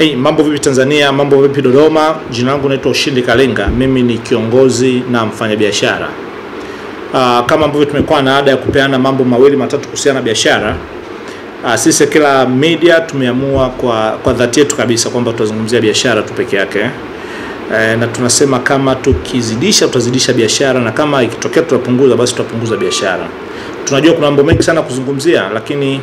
Hey, mambo vipi Tanzania, mambo vipi Dodoma? Jina langu naitwa Ushindi Kalenga. Mimi ni kiongozi na mfanyabiashara. Kama ambavyo tumekuwa na ada ya kupeana mambo mawili matatu kuhusiana na biashara, sisi kila media tumeamua kwa dhati yetu kabisa kwamba tutazungumzia biashara tu peke yake. Na tunasema kama tukizidisha tutazidisha biashara, na kama ikitokea tutapunguza basi tutapunguza biashara. Tunajua kuna mambo mengi sana kuzungumzia, lakini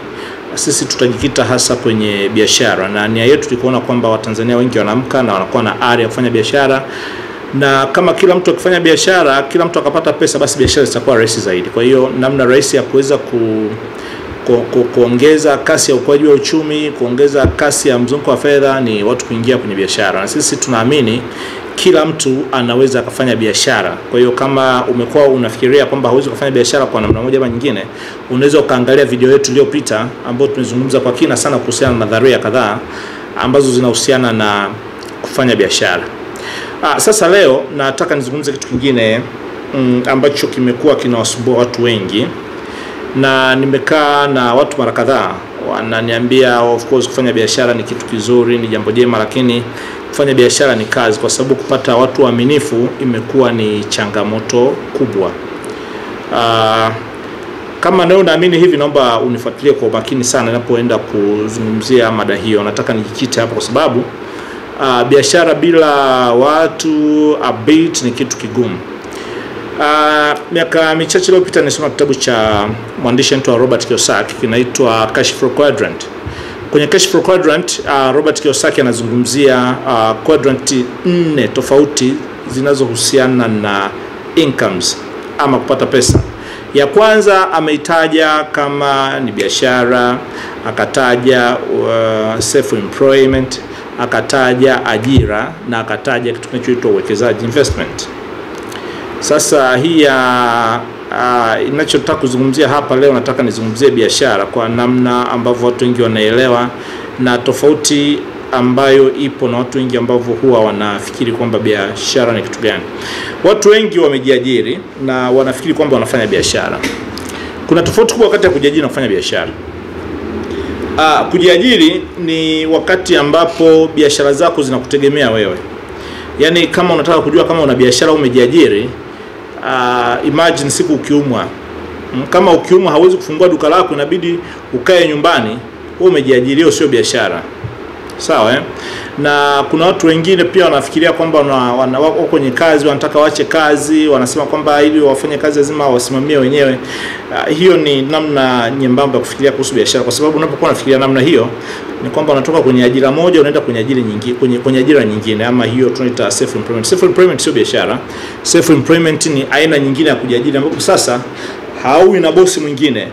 sisi tutajikita hasa kwenye biashara, na nia yetu ni kuona kwamba Watanzania wengi wanaamka na wanakuwa na ari ya kufanya biashara, na kama kila mtu akifanya biashara, kila mtu akapata pesa, basi biashara itakuwa rahisi zaidi. Kwa hiyo namna rahisi ya kuweza kuongeza kasi ya ukuaji wa uchumi, kuongeza kasi ya mzunguko wa fedha ni watu kuingia kwenye biashara, na sisi tunaamini kila mtu anaweza kufanya biashara. Kwa hiyo kama umekuwa unafikiria kwamba hauwezi kufanya biashara kwa namna moja ama nyingine, unaweza ukaangalia video yetu iliyopita ambayo tumezungumza kwa kina sana kuhusiana na nadharia kadhaa ambazo zinahusiana na kufanya biashara. Sasa leo nataka nizungumze kitu kingine ambacho kimekuwa kinawasumbua watu wengi, na nimekaa na watu mara kadhaa wananiambia of course kufanya biashara ni kitu kizuri, ni jambo jema, lakini kufanya biashara ni kazi, kwa sababu kupata watu waaminifu imekuwa ni changamoto kubwa. Kama leo naamini hivi, naomba unifuatilie kwa makini sana ninapoenda kuzungumzia mada hiyo. Nataka nijikite hapo kwa sababu biashara bila watu abit ni kitu kigumu. Miaka michache iliyopita nisoma kitabu cha mwandishi anaitwa Robert Kiyosaki kinaitwa Cash Flow Quadrant. Kwenye Cash Flow Quadrant, Robert Kiyosaki anazungumzia quadrant 4 tofauti zinazohusiana na incomes ama kupata pesa. Ya kwanza ameitaja kama ni biashara, akataja self employment, akataja ajira, na akataja kitu kinachoitwa uwekezaji, investment. Sasa hii ninachotaka kuzungumzia hapa leo, nataka nizungumzie biashara kwa namna ambavyo watu wengi wanaelewa, na tofauti ambayo ipo na watu wengi ambavyo huwa wanafikiri kwamba biashara ni kitu gani. Watu wengi wamejiajiri na wanafikiri kwamba wanafanya biashara. Kuna tofauti kubwa kati ya kujiajiri na kufanya biashara. Kujiajiri ni wakati ambapo biashara zako zinakutegemea wewe. Yaani kama unataka kujua kama una biashara au umejiajiri, imagine siku ukiumwa. Kama ukiumwa hauwezi kufungua duka lako, inabidi ukae nyumbani, wewe umejiajiri, hiyo sio biashara. Sawa Na kuna watu wengine pia wanafikiria kwamba wako kwenye kazi, wanataka waache kazi, wanasema kwamba ili wafanye kazi lazima wasimamie wenyewe. Hiyo ni namna nyembamba ya kufikiria kuhusu biashara, kwa sababu unapokuwa unafikiria namna hiyo ni kwamba unatoka kwenye ajira moja unaenda kwenye ajira nyingine, kwenye ajira nyingine, ama hiyo tunaita self employment. Self employment sio biashara. Self employment ni aina nyingine ya kujiajiri ambapo sasa haui na bosi mwingine.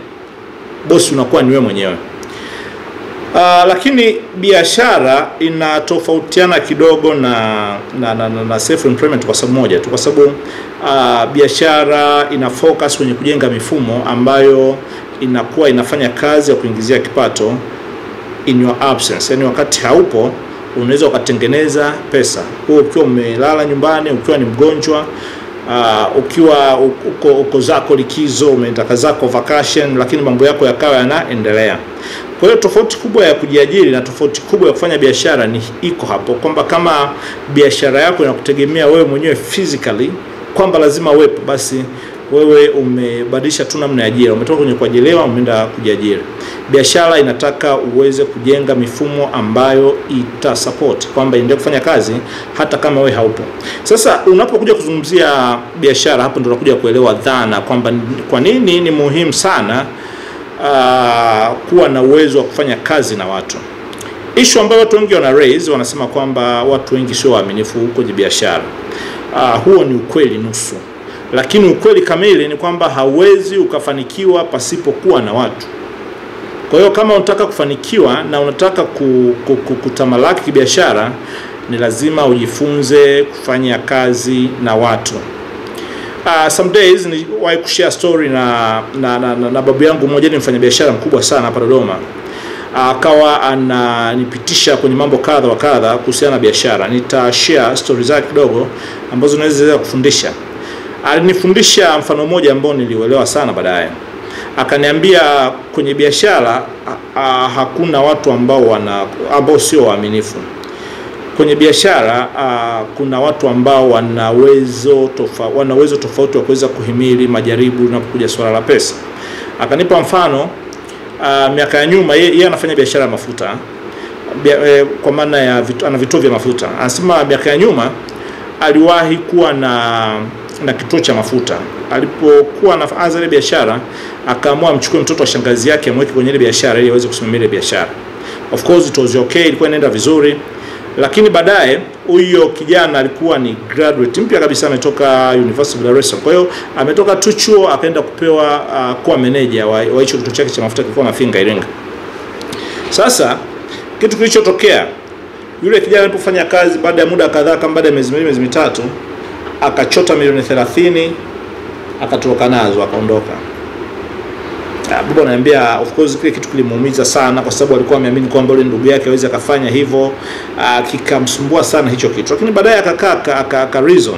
Bosi unakuwa ni wewe mwenyewe. Lakini biashara inatofautiana kidogo na self employment kwa sababu moja tu, kwa sababu biashara ina focus kwenye kujenga mifumo ambayo inakuwa inafanya kazi ya kuingizia kipato in your absence. Yani wakati haupo unaweza ukatengeneza pesa. Ukiwa umelala nyumbani, ukiwa ni mgonjwa, ukiwa uko zako likizo, umeenda zako vacation, lakini mambo yako yakawa yanaendelea. Kwa hiyo tofauti kubwa ya kujiajiri na tofauti kubwa ya kufanya biashara ni iko hapo, kwamba kama biashara yako inakutegemea wewe mwenyewe physically, kwamba lazima uwepo, basi wewe umebadilisha tu namna ya ajira, umetoka kwenye kuajiriwa umeenda kujiajiri. Biashara inataka uweze kujenga mifumo ambayo itasupport kwamba iendelee kufanya kazi hata kama wewe haupo. Sasa unapokuja kuzungumzia biashara, hapo ndio unakuja kuelewa dhana kwamba kwa nini ni muhimu sana kuwa na uwezo wa kufanya kazi na watu. Issue ambayo watu wengi wana raise, wanasema kwamba watu wengi sio waaminifu kwenye biashara. Huo ni ukweli nusu, lakini ukweli kamili ni kwamba hauwezi ukafanikiwa pasipokuwa na watu. Kwa hiyo kama unataka kufanikiwa na unataka kutamalaki kibiashara, ni lazima ujifunze kufanya kazi na watu. Some days niwahi kushare story na babu yangu mmoja, ni mfanyabiashara mkubwa sana hapa Dodoma. Akawa ananipitisha kwenye mambo kadha wa kadha kuhusiana na biashara. Nitashare story zake kidogo ambazo naweza kufundisha. Alinifundisha mfano mmoja ambao niliuelewa sana baadaye. Akaniambia kwenye biashara hakuna watu ambao sio waaminifu. kwenye biashara kuna watu ambao wana uwezo tofauti wa kuweza kuhimili majaribu unapokuja swala la pesa. Akanipa mfano miaka ya nyuma, yeye anafanya biashara ya mafuta, kwa maana ya ana vituo vya mafuta. Anasema miaka ya nyuma aliwahi kuwa na kituo cha mafuta. Alipokuwa anaanza ile biashara, akaamua amchukue mtoto wa shangazi yake amweke kwenye ile biashara ili aweze kusimamia ile biashara. Of course it was okay, ilikuwa inaenda vizuri. Lakini baadaye huyo kijana alikuwa ni graduate mpya kabisa, ametoka University of Dar es Salaam. Kwa hiyo ametoka tu chuo akaenda kupewa kuwa manager wa hicho kituo chake cha mafuta kilikuwa Mafinga, Iringa. Sasa kitu kilichotokea, yule kijana alipofanya kazi, baada ya muda kadhaa, kama baada ya miezi mitatu, akachota milioni 30, akatoroka nazo, akaondoka. Baba ananiambia of course kile kitu kilimuumiza sana, kwa sababu alikuwa ameamini kwamba yule ndugu yake aweze akafanya hivyo, kikamsumbua sana hicho kitu. Lakini baadaye akakaa reason,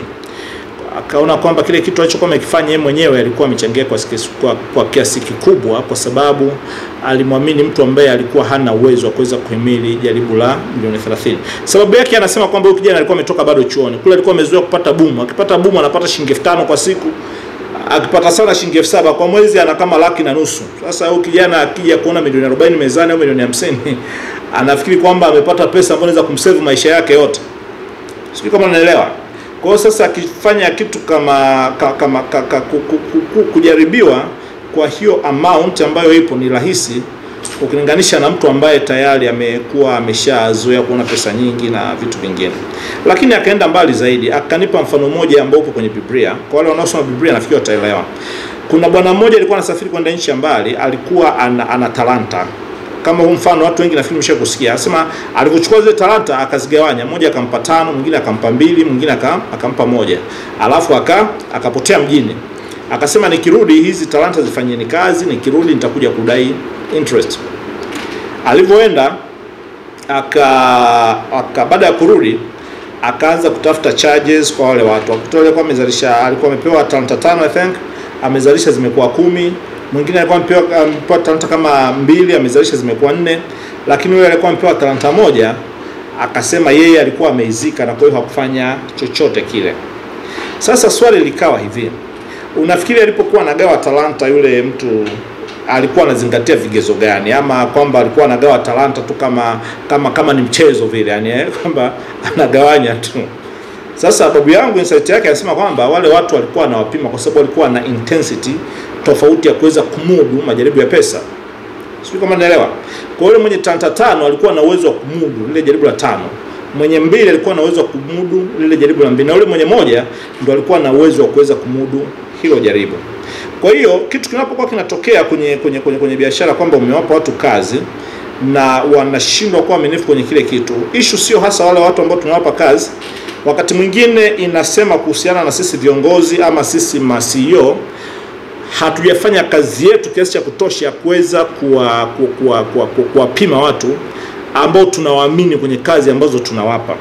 akaona kwamba kile kitu alichokuwa amekifanya yeye mwenyewe alikuwa amechangia kwa kiasi kikubwa, kwa sababu alimwamini mtu ambaye alikuwa hana uwezo wa kuweza kuhimili jaribu la milioni 30. Sababu yake anasema kwamba huyu kijana alikuwa ametoka bado chuoni. Kule alikuwa amezoea kupata bumu. Akipata bumu anapata shilingi 5,000 kwa siku. Akipata sana shilingi 7,000 kwa mwezi, ana kama 1,200,000. Sasa huyu kijana akija kuona milioni 40 mezani au milioni 50, anafikiri kwamba amepata pesa ambayo inaweza kumsave maisha yake yote. Sio kama unaelewa. Kwa hiyo sasa akifanya kitu kama kujaribiwa kwa hiyo amount ambayo ipo ni rahisi ukilinganisha na mtu ambaye tayari amekuwa ameshazoea kuona pesa nyingi na vitu vingine. Lakini akaenda mbali zaidi, akanipa mfano mmoja ambao uko kwenye Biblia. Kwa wale wanaosoma Biblia nafikiri wataelewa. Kuna bwana mmoja alikuwa anasafiri kwenda nchi ya mbali, alikuwa ana talanta. Kama huu mfano watu wengi nafikiri mshakusikia. Anasema alipochukua zile talanta akazigawanya, mmoja akampa 5, mwingine akampa 2, mwingine akampa 1. Alafu akapotea mjini. Akasema nikirudi hizi talanta zifanyeni kazi, nikirudi nitakuja kudai interest. Alivyoenda baada ya kurudi akaanza kutafuta charges kwa wale watu. Akitoa kwa amezalisha, alikuwa amepewa talanta 5 I think, amezalisha zimekuwa 10. Mwingine alikuwa amepewa talanta kama 2, amezalisha zimekuwa 4. Lakini yule alikuwa amepewa talanta 1, akasema yeye alikuwa ameizika na kwa hiyo hakufanya chochote kile. Sasa swali likawa hivi, unafikiri alipokuwa anagawa talanta yule mtu alikuwa anazingatia vigezo gani, ama kwamba alikuwa anagawa talanta tu kama ni mchezo vile, yani kwamba anagawanya tu? Sasa babu yangu insight yake anasema kwamba wale watu walikuwa wanawapima kwa sababu walikuwa na intensity tofauti ya kuweza kumudu majaribu ya pesa. Sio kama naelewa. Kwa yule mwenye talanta 5 alikuwa na uwezo wa kumudu lile jaribu la 5. Mwenye 2 alikuwa na uwezo wa kumudu lile jaribu la 2, na yule mwenye 1 ndo alikuwa na uwezo wa kuweza kumudu hilo jaribu. Kwa hiyo kitu kinapokuwa kinatokea kwenye biashara kwamba umewapa watu kazi na wanashindwa kuwa waaminifu kwenye kile kitu, issue sio hasa wale watu ambao tunawapa kazi. Wakati mwingine inasema kuhusiana na sisi viongozi ama sisi ma-CEO, hatujafanya kazi yetu kiasi cha kutosha kuweza kuwapima watu ambao tunawaamini kwenye kazi ambazo tunawapa.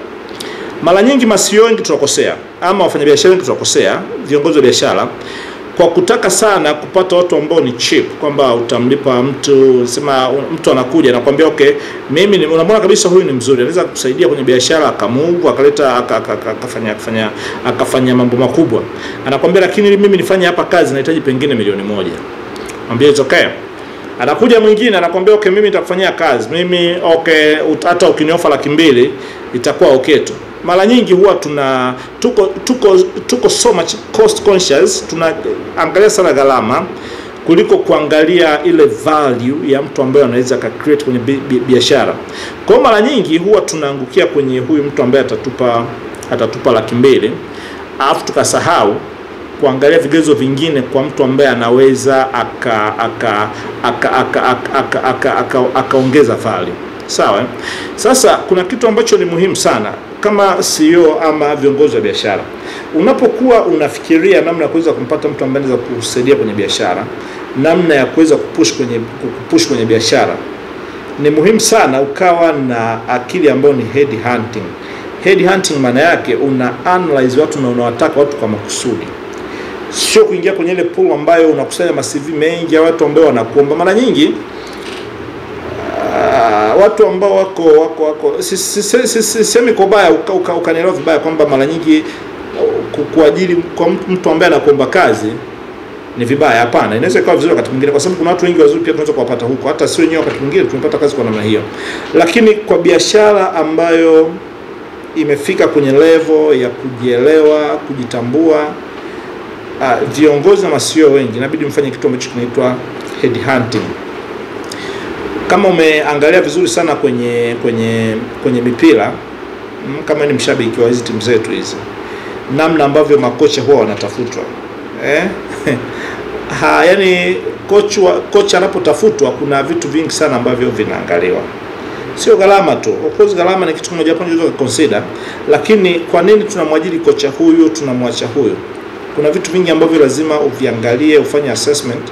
Mara nyingi ma-CEO wengi tunakosea, ama wafanyabiashara wengi tunakosea, viongozi wa biashara, kwa kutaka sana kupata watu ambao ni cheap, kwamba utamlipa mtu, sema mtu anakuja na kwambia okay, mimi unamwona kabisa huyu ni mzuri, anaweza kukusaidia kwenye biashara, akamungu akaleta akafanya mambo makubwa. Anakwambia lakini mimi nifanye hapa kazi nahitaji pengine milioni 1. Mwambie it's okay. Anakuja mwingine anakwambia okay, mimi nitakufanyia kazi, mimi okay, hata ukiniofa 200,000 itakuwa okay tu. Mara nyingi huwa tuko so much cost conscious, tunaangalia sana gharama kuliko kuangalia ile value ya mtu ambaye anaweza ka create kwenye biashara. Kwa mara nyingi huwa tunaangukia kwenye huyu mtu ambaye atatupa 200,000, alafu tukasahau kuangalia vigezo vingine kwa mtu ambaye anaweza akaongeza value. Sawa? Sasa kuna kitu ambacho ni muhimu sana kama CEO ama viongozi wa biashara. Unapokuwa unafikiria namna ya kuweza kumpata mtu ambaye anaweza kusaidia kwenye biashara, namna ya kuweza kupush kwenye biashara, ni muhimu sana ukawa na akili ambayo ni head hunting. Head hunting maana yake una analyze watu na unawataka watu kwa makusudi. Sio kuingia kwenye ile pool ambayo unakusanya ma-CV mengi ya watu ambao wanakuomba. Mara nyingi watu ambao wako sisemi kwa baya ukanielewa vibaya kwamba mara nyingi kuajiri kwa mtu ambaye anakuomba kazi ni vibaya. Hapana, inaweza ikawa vizuri wakati mwingine, kwa sababu kuna watu wengi wazuri pia tunaweza kuwapata huko, hata sio wenyewe wakati mwingine tumepata kazi kwa namna hiyo. Lakini kwa biashara ambayo imefika kwenye level ya kujielewa, kujitambua, viongozi na masio wengi inabidi mfanye kitu ambacho kinaitwa head hunting. Kama umeangalia vizuri sana kwenye mipira, kama ni mshabiki wa hizi timu zetu hizi, namna ambavyo makocha huwa wanatafutwa, yani kocha anapotafutwa kuna vitu vingi sana ambavyo vinaangaliwa. Sio gharama tu. Of course gharama ni kitu kimoja hapo unaweza consider, lakini kwa nini tunamwajiri kocha huyu, tunamwacha huyu? Kuna vitu vingi ambavyo lazima uviangalie, ufanye assessment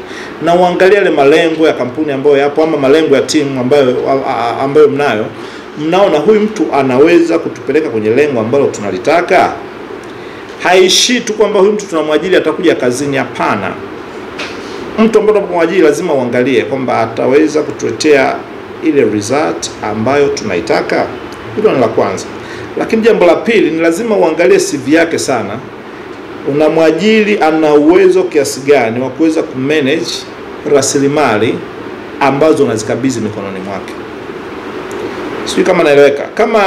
na uangalie ile malengo ya kampuni ambayo yapo, ama malengo ya timu ambayo mnaona huyu mtu anaweza kutupeleka kwenye lengo ambalo tunalitaka. Haishi tu kwamba huyu mtu tunamwajiri atakuja kazini. Hapana, mtu ambaye tunamwajiri lazima uangalie kwamba ataweza kutuletea ile result ambayo tunaitaka. Hilo ni la kwanza. Lakini jambo la pili ni lazima uangalie CV yake sana. Unamwajiri ana uwezo kiasi gani wa kuweza kumanage rasilimali ambazo unazikabidhi mikononi mwake. Sio kama naeleweka. Kama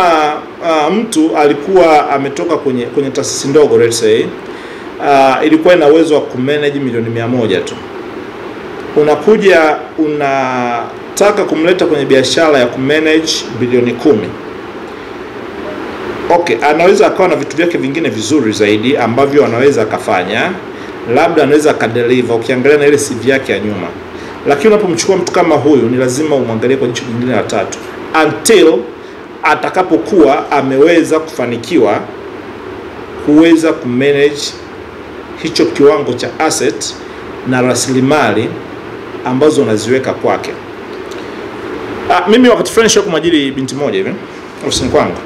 mtu alikuwa ametoka kwenye taasisi ndogo, let's say ilikuwa ina uwezo wa kumanage milioni 100 tu, unakuja unataka kumleta kwenye biashara ya kumanage bilioni 10. Okay, anaweza akawa na vitu vyake vingine vizuri zaidi ambavyo anaweza akafanya, labda anaweza akadeliver ukiangalia na ile CV yake ya nyuma. Lakini unapomchukua mtu kama huyu ni lazima umwangalie kwa jicho lingine la tatu until atakapokuwa ameweza kufanikiwa kuweza kumanage hicho kiwango cha asset na rasilimali ambazo unaziweka kwake. Mimi wakati fulani nishawahi kumwajiri binti moja hivi ofisini kwangu.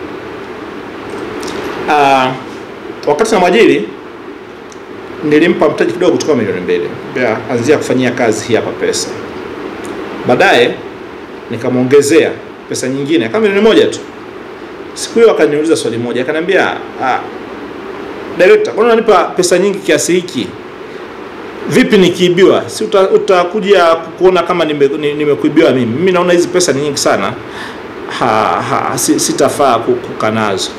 Wakati na mwajiri nilimpa mtaji kidogo kutoka milioni 2. Anzia kufanyia kazi hii hapa pesa. Baadaye nikamwongezea pesa nyingine kama milioni 1 tu. Siku hiyo akaniuliza swali moja, akaniambia, director, kwa nini unanipa pesa nyingi kiasi hiki? Vipi nikiibiwa? Si utakuja kuona kama nimekuibiwa mimi? Mimi naona hizi pesa ni nyingi sana. Sitafaa kukaa nazo.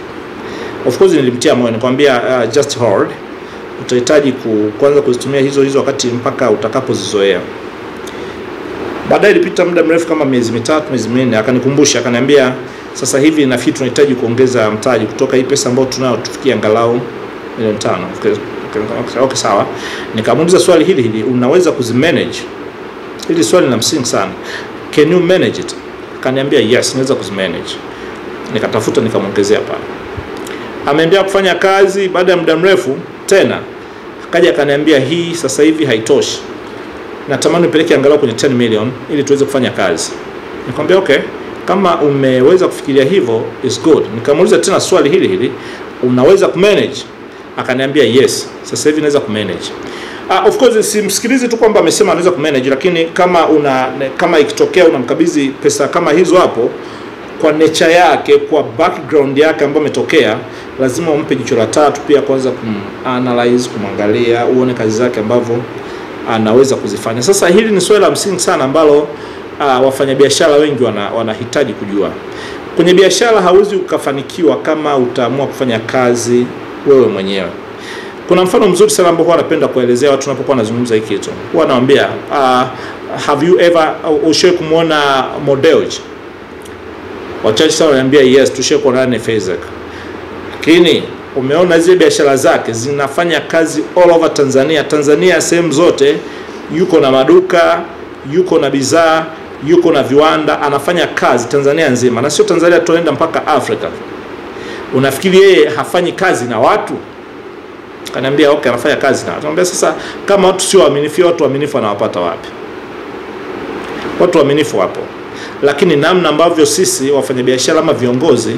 Of course nilimtia moyo, nikamwambia just hold. Utahitaji kuanza kuzitumia hizo wakati mpaka utakapozizoea. Baadaye ilipita muda mrefu kama miezi 3, miezi 4, akanikumbusha, akaniambia sasa hivi nafikiri tunahitaji kuongeza mtaji kutoka hii pesa ambayo tunayo tufikie angalau milioni 5. Okay, sawa. Nikamuuliza swali hili, unaweza kuzimanage? Hili swali la msingi sana. Can you manage it? Akaniambia yes, naweza kuzimanage. Nikatafuta nikamwongezea pale. Ameendelea kufanya kazi. Baada ya muda mrefu tena akaja akaniambia, hii sasa hivi haitoshi, natamani nipeleke angalau kwenye 10 million ili tuweze kufanya kazi. Nikamwambia okay, kama umeweza kufikiria hivyo is good. Nikamuuliza tena swali hili, unaweza kumanage? Akaniambia yes, sasa hivi naweza kumanage. Of course simsikilizi tu kwamba amesema anaweza kumanage, lakini kama ikitokea unamkabidhi pesa kama hizo hapo, kwa nature yake, kwa background yake ambayo umetokea, lazima umpe jicho la tatu pia, kwanza kumanalyze, kumwangalia, uone kazi zake ambavyo anaweza kuzifanya. Sasa hili ni swali la msingi sana ambalo wafanyabiashara wengi wanahitaji kujua. Kwenye biashara hauwezi ukafanikiwa kama utaamua kufanya kazi wewe mwenyewe. Kuna mfano mzuri sana ambao huwa napenda kuelezea watu tunapokuwa nazungumza hiki kitu. Huwa nawaambia, have you ever ushawahi kumuona Modeuj? Wachache sana wananiambia yes, tushawahi kuona na Fezek. Lakini umeona zile biashara zake zinafanya kazi all over Tanzania sehemu zote, yuko na maduka, yuko na bidhaa, yuko na viwanda, anafanya kazi Tanzania nzima, na sio Tanzania, tunaenda mpaka Afrika. Unafikiri yeye hafanyi kazi na watu? Kaniambia okay, anafanya kazi na watu. Nikamwambia sasa, kama watu sio waaminifu, watu waaminifu wanawapata wapi? Watu waaminifu wapo, lakini namna ambavyo sisi wafanyabiashara ama viongozi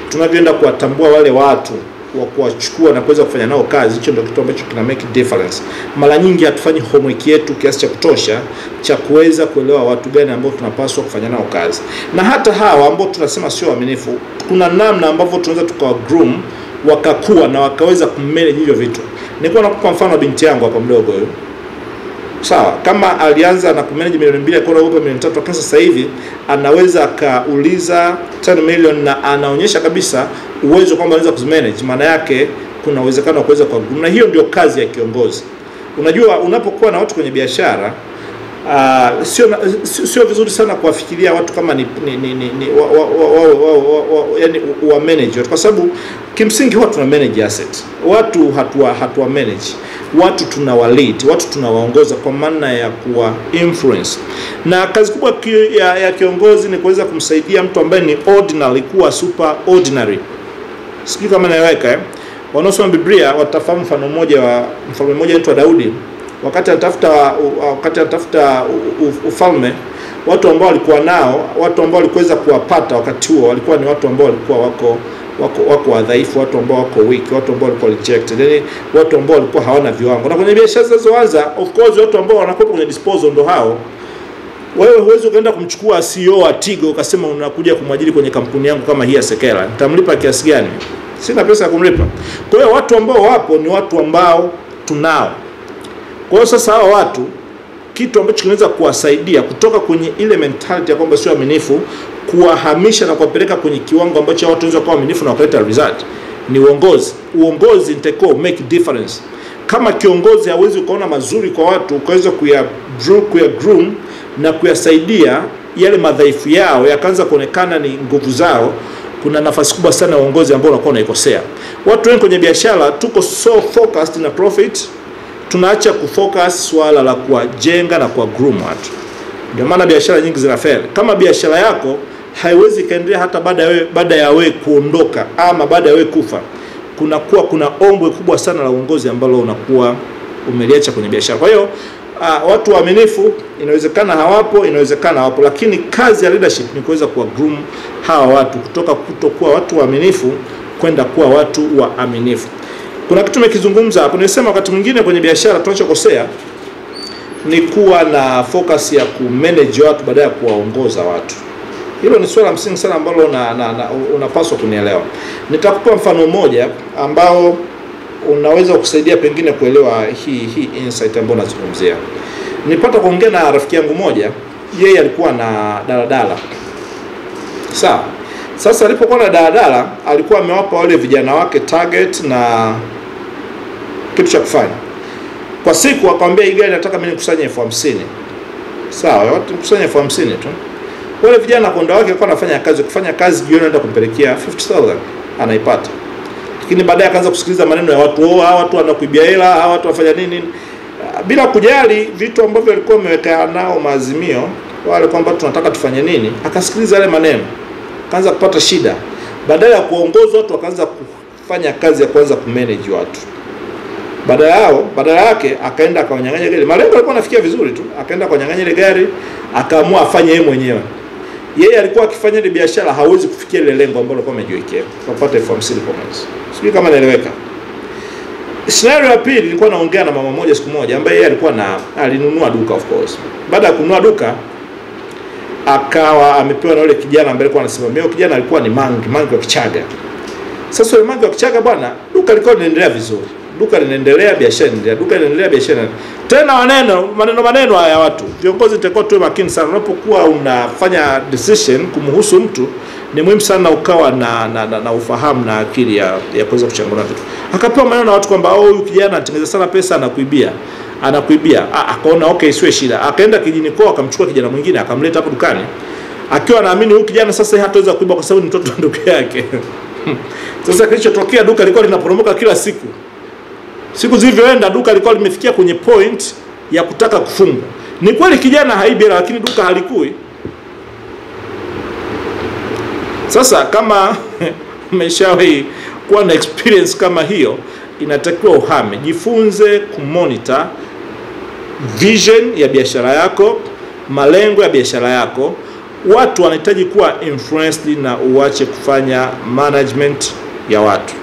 tunavyoenda kuwatambua wale watu kuwachukua na kuweza kufanya nao kazi. Hicho ndio kitu ambacho kina make difference. Mara nyingi hatufanyi homework yetu kiasi cha kutosha cha kuweza kuelewa watu gani ambao tunapaswa kufanya nao kazi. Na hata hawa ambao tunasema sio waaminifu, kuna namna ambavyo tunaweza tukawagroom wakakua na wakaweza kumanage hivyo vitu. Nilikuwa nakupa mfano binti yangu hapa mdogo huyo. Sawa, kama alianza na kumanage milioni 2 akaona upo milioni 3, kwa sasa hivi anaweza akauliza 10 million na anaonyesha kabisa uwezo kwamba anaweza kuzimanage. Maana yake kuna uwezekano wa kuweza kwa group, na hiyo ndio kazi ya kiongozi. Unajua, unapokuwa na watu kwenye biashara, sio vizuri sana kuwafikiria watu kama yani wa manage, kwa sababu kimsingi huwa tuna manage asset. Watu hatuwa manage. Watu tunawa lead, watu tunawaongoza kwa maana ya kuwa influence. Na kazi kubwa ya kiongozi ni kuweza kumsaidia mtu ambaye ni ordinary kuwa super ordinary. Sijui kama naeleweka. Wanaosoma Biblia watafahamu mfano mmoja wa mfalme mmoja anaitwa Daudi. Wakati anatafuta ufalme, watu ambao walikuwa nao, watu ambao walikuweza kuwapata wakati huo walikuwa ni watu ambao walikuwa wako wadhaifu, watu ambao wako weak, watu ambao walikuwa rejected, yani watu ambao walikuwa hawana viwango. Na kwenye biashara zinazoanza, of course watu ambao wanakuwa kwenye disposal ndo hao. Wewe huwezi ukaenda kumchukua CEO wa Tigo ukasema unakuja kumwajiri kwenye kampuni yangu kama hii ya Sekela. Nitamlipa kiasi gani? Sina pesa ya kumlipa. Kwa hiyo watu ambao wapo ni watu ambao tunao. Kwa hiyo sasa hao watu, kitu ambacho kinaweza kuwasaidia kutoka kwenye ile mentality ya kwamba sio aminifu, kuwahamisha na kuwapeleka kwenye kiwango ambacho watu wanaweza kuwa aminifu na kuleta result, ni uongozi. Uongozi nitakuwa make difference. Kama kiongozi hawezi kuona mazuri kwa watu, ukaweza groom na kuyasaidia yale madhaifu yao yakaanza kuonekana ni nguvu zao, kuna nafasi kubwa sana ya uongozi ambao unakuwa unaikosea. Watu wengi kwenye biashara tuko so focused na profit, tunaacha kufocus swala la kuwajenga na kuwa groom watu. Ndio maana biashara nyingi zinafeli. Kama biashara yako haiwezi kaendelea hata baada ya wewe kuondoka ama baada ya wewe kufa, kuna ombwe kubwa sana la uongozi ambalo unakuwa umeliacha kwenye biashara. Kwa hiyo watu waaminifu inawezekana hawapo, inawezekana hawapo, lakini kazi ya leadership ni kuweza kuwa groom hawa watu kutoka kutokuwa watu waaminifu kwenda kuwa watu waaminifu. Kuna kitu tumekizungumza hapo, nimesema wakati mwingine kwenye biashara tunachokosea ni kuwa na focus ya kumanage watu badala ya kuwaongoza watu. Hilo ni swala msingi sana ambalo unapaswa kunielewa. Nitakupa mfano mmoja ambao unaweza kusaidia pengine kuelewa hii insight ambayo nazungumzia. Nilipata kuongea na rafiki yangu mmoja, yeye alikuwa na daladala. Sawa. Sasa alipokuwa na daladala, alikuwa amewapa wale vijana wake target na kitu cha kufanya. Kwa siku akamwambia hii gari nataka mimi nikusanye 50,000. Sawa, watu nikusanye 50,000 tu. Wale vijana konda wake walikuwa kufanya kazi jioni anaenda kumpelekea 50,000 anaipata. Lakini baadaye akaanza kusikiliza maneno ya watu, hawa watu wanakuibia hela, hawa watu wafanya nini, bila kujali vitu ambavyo alikuwa ameweka nao maazimio wale kwamba tunataka tufanye nini. Akasikiliza yale maneno, akaanza kupata shida. Badala ya kuongoza watu akaanza kufanya kazi ya kuanza kumanage watu. Badala yake akaenda akawanyang'anya gari. Malengo alikuwa anafikia vizuri tu, akaenda akawanyang'anya ile gari, akaamua afanye yeye mwenyewe. Yeye alikuwa akifanya ile biashara hawezi kufikia ile lengo ambalo alikuwa amejiwekea, kupata 50,000 kwa mwezi. Sijui kama naeleweka. Scenario ya pili, nilikuwa naongea na mama mmoja siku moja ambaye yeye alinunua duka of course. Baada ya kununua duka akawa amepewa na yule kijana ambaye alikuwa anasimamia. Yule kijana alikuwa ni mangi wa Kichaga. Sasa yule mangi wa Kichaga bwana, duka lilikuwa linaendelea vizuri. Duka linaendelea, biashara inaendelea, duka linaendelea, biashara. Tena maneno haya watu. Viongozi nitakuwa tuwe makini sana unapokuwa unafanya decision kumhusu mtu, ni muhimu sana ukawa na ufahamu na akili ya kuweza kuchanganya vitu. Akapewa maneno na watu kwamba huyu kijana anatengeneza sana pesa, anakuibia. Akaona okay, siwe shida. Akaenda kijini kwao akamchukua kijana mwingine akamleta hapo dukani. Akiwa anaamini huyu kijana sasa hataweza kuiba kwa sababu ni mtoto wa ndugu yake. Sasa kilichotokea, duka lilikuwa linaporomoka kila siku. Siku zilivyoenda duka lilikuwa limefikia kwenye point ya kutaka kufungwa. Ni kweli kijana haibi, lakini duka halikui. Sasa kama umeshawahi kuwa na experience kama hiyo, inatakiwa uhame. Jifunze kumonitor vision ya biashara yako, malengo ya biashara yako. Watu wanahitaji kuwa influenced na uache kufanya management ya watu.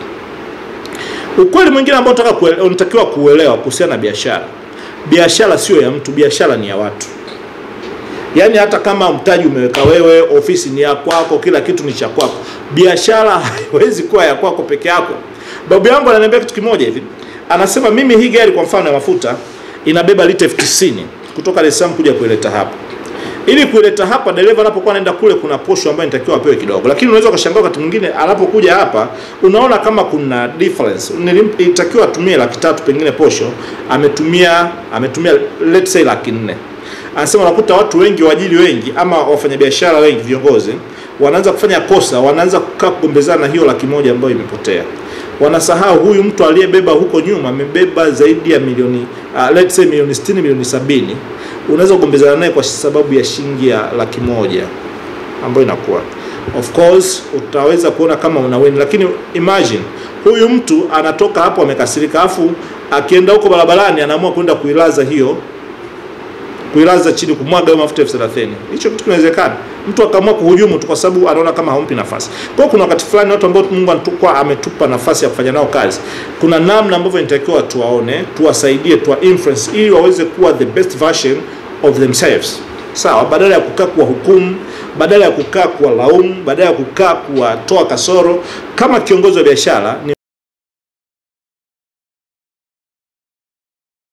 Ukweli mwingine ambao unatakiwa kuelewa kuhusiana na biashara. Biashara sio ya mtu, biashara ni ya watu. Yaani hata kama mtaji umeweka wewe, ofisi ni ya kwako, kila kitu ni cha kwako, biashara haiwezi kuwa ya kwako peke yako. Babu yangu ananiambia kitu kimoja hivi. Anasema mimi hii gari kwa mfano ya mafuta inabeba lita 90 kutoka Dar es Salaam kuja kuileta hapa. Ili kuileta hapa, dereva anapokuwa anaenda kule kuna posho ambayo inatakiwa apewe kidogo. Lakini unaweza ukashangaa wakati mwingine anapokuja hapa unaona kama kuna difference. Inatakiwa atumie 300,000 pengine posho, ametumia let's say 400,000. Anasema unakuta watu wengi, waajiri wengi ama wafanyabiashara wengi, viongozi wanaanza kufanya kosa, wanaanza kukaa kugombezana na hiyo 100,000 ambayo imepotea. Wanasahau huyu mtu aliyebeba huko nyuma amebeba zaidi ya milioni let's say milioni 60, milioni 70. Unaweza kugombezana naye kwa sababu ya shilingi ya 100,000 ambayo inakuwa, of course utaweza kuona kama una win, lakini imagine huyu mtu anatoka hapo amekasirika, afu akienda huko barabarani anaamua kwenda kuilaza chini, kumwaga mafuta 30,000. Hicho kitu kinawezekana. Mtu akaamua kuhujumu tu kwa sababu anaona kama haumpi nafasi. Kwa hiyo kuna wakati fulani watu ambao Mungu ametupa nafasi ya kufanya nao kazi, kuna namna ambavyo inatakiwa tuwaone, tuwasaidie, tuwa influence ili waweze kuwa the best version of themselves. Sawa, badala ya kukaa kwa hukumu, badala ya kukaa kwa laumu, badala ya kukaa kuwatoa kasoro. Kama kiongozi wa biashara